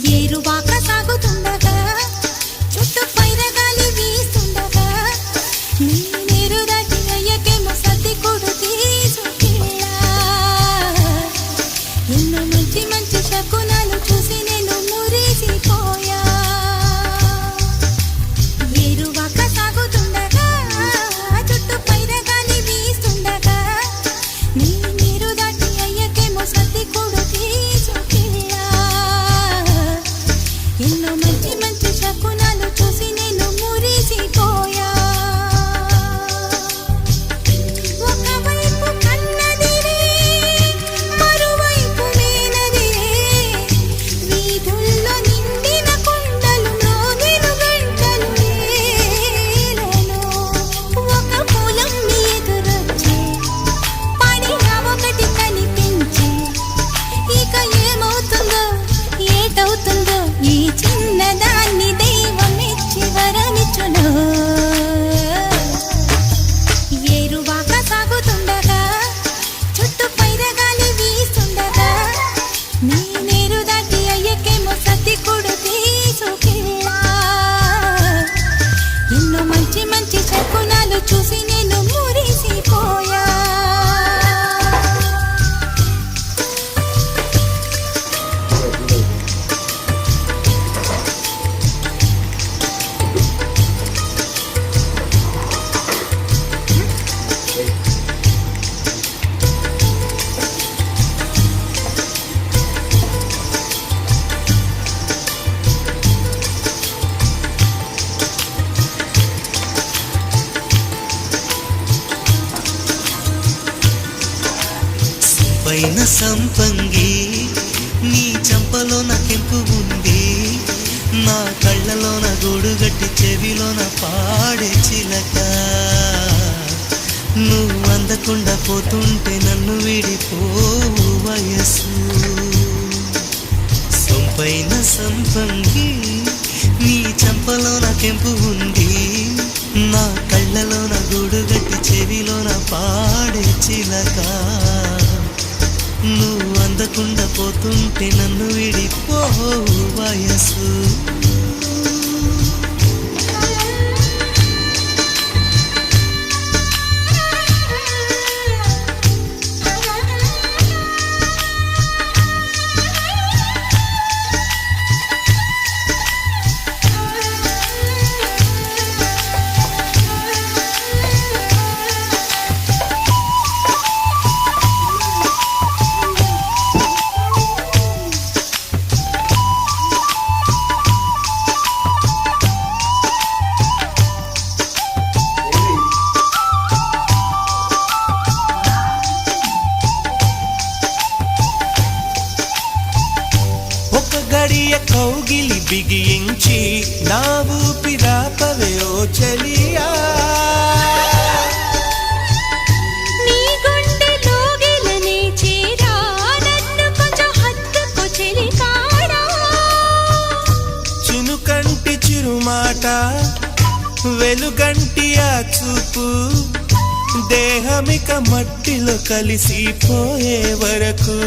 ఏరువాక సాగుతుండగా చుట్టూ పైరగాలి వీస్తుండగా నీరు దాటి అయ్యకేమో సర్ది కొడు తీసుకెళ్ళా ఎన్నో మంచి మంచి శకునాలు చూసి నేను మురిసిపోయా ఏరువాక సాగుతుండగా చుట్టూ పైరగాలి వీస్తుండగా నీరు దాటి అయ్యకేమో సర్ది కొడు తీసుకెళ్ళా ఎన్నో మంచి మంచి శకునాలు చూసి నేను మురిసిపోయా ఒకవైపు కన్నదిరే మరోవైపు మేనదిరే వీధుల్లో నిండిన కొండలు మ్రోగిన గంటలు నేలలో ఒక పొలం ఎదురొచ్చే పడిన ఒకటి కనిపించే ఇక ఏమవుతుందో ఏటవుతుందో ఈ చిన్నదాన్ని దైవం ఇచ్చి వరమిచ్చును ఏరువాక సాగుతుండగా చుట్టూ పైరగాలి వీస్తుండగా నీరు దాటి అయ్యకేమో సర్ది కొడు తీసుకెళ్ళా ఎన్నో మంచి మంచి శకునాలు చూసి నేను మురిసిపోయా పైన సంపంగి నీ చంపలోన కెంపు ఉంది నా కళ్ళలోన గూడుగట్టి చెవిలోన పాడే చిలక నువ్వు అందకుండా పోతుంటే నన్ను విడిపోవు వయసు సొంపైన సంపంగి నీ చంపలోన కెంపు ఉంది నా కళ్ళలోన గూడుగట్టి చెవిలోన పాడే చిలక నువ్వు అందకుండా పోతుంటే నన్ను విడిపోవు వయసు కౌగిలి బిగించి నా ఊపిరాపవే ఓ చలియా నీ గుండెలోగిలనే చేరా నన్ను కొంచెం హత్తుకు చెలికాడా చినుకంటి చిరుమాట వెలుగంటి ఆ చూపు దేహమిక మట్టిలో కలిసిపోయే వరకు